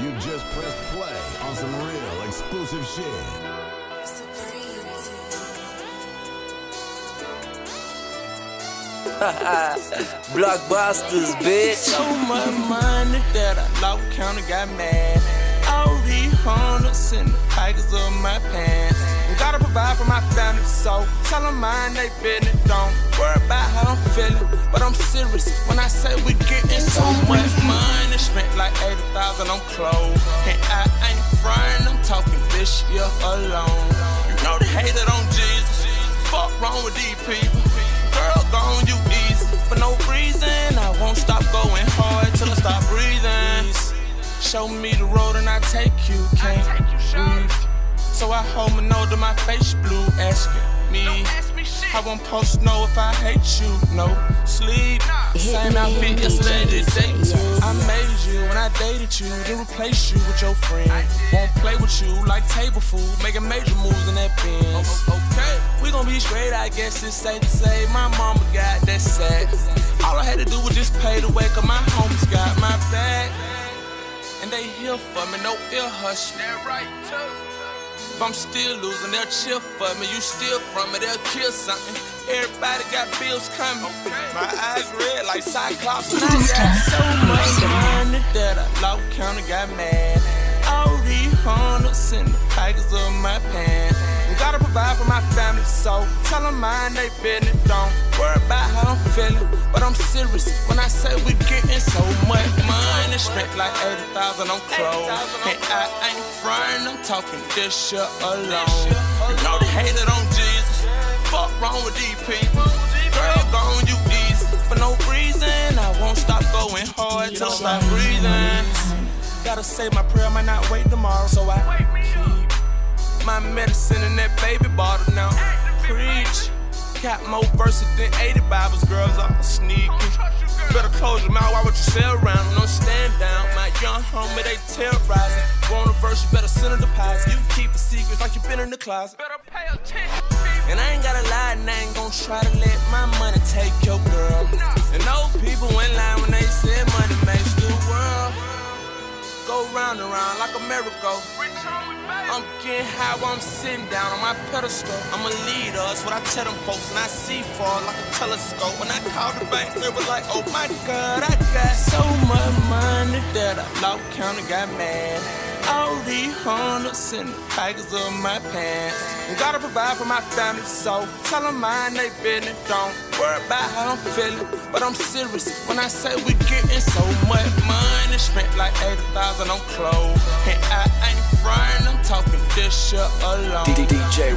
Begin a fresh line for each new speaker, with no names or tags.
You just pressed play on some real exclusive shit.
Blockbusters, bitch.
So much money that I lost count and got mad. All these hundreds in the pockets of my pants. Gotta provide for my family, so tell them mind they business. Don't worry about how I'm feeling, but I'm serious when I say we getting so much money. Spent like 80,000 on clothes, and I ain't frontin', I'm talking this year alone. You know they hated on Jesus, fuck wrong with these people. Girl, gone you easy, for no reason. I won't stop going hard till I stop breathing. Show me the road and I take you, can't breathe. So I hold my nose to my face blue, asking me. I won't post no if I hate you, no sleep. Same outfit yesterday, today too. I made you when I dated you, then replace you with your friend. Won't play with you like table food, making major moves in that Benz. Okay, we gon' be straight, I guess it's safe to say. My mama got that sack. All I had to do was just pay the way, cause my homies got my back. And they here for me, no ill hush. That right too. If I'm still losing, they'll chill for me. You steal from me, they'll kill something. Everybody got bills coming. My eyes red like Cyclops. And I got so much money that I lost count and got mad. All these hundreds in the pockets of my pants. Gotta provide for my family, so tell them mind they business. Don't worry about how I'm feeling, but I'm serious when I say we getting so much money. Spent like 80,000 on clothes, and I ain't frontin', I'm talking this shit alone. You know they hated on Jesus, fuck wrong with these people. Girl, gone you easy, for no reason. I won't stop going hard till I stop breathing. Gotta say my prayer, might not wait tomorrow, so I keep my medicine in that baby bottle now. Preach. Got more verses than 80 Bibles, girls all sneaky. Better close your mouth, why would you say around? Don't stand down, my young homie, they terrorizing. Want a verse, you better send a deposit. You keep the secrets like you been in the closet. Better pay attention. And I ain't gotta lie, and I ain't gon' try to let my money take your girl. And those people in line when they said money makes the world go round and round like a miracle. I'm getting high while I'm sitting down on my pedestal. I'm a leader, that's what I tell them folks. And I see far like a telescope. When I called the bank, they were like, oh my God, I got so much money that I lost count and got mad. All these hundreds in the pockets of my pants. Gotta provide for my family, so tell them mind they business. Don't worry about how I'm feeling, but I'm serious when I say we getting so much money. Spent like 80,000 on clothes, and I ain't frontin', I'm talking this shit alone.
DJ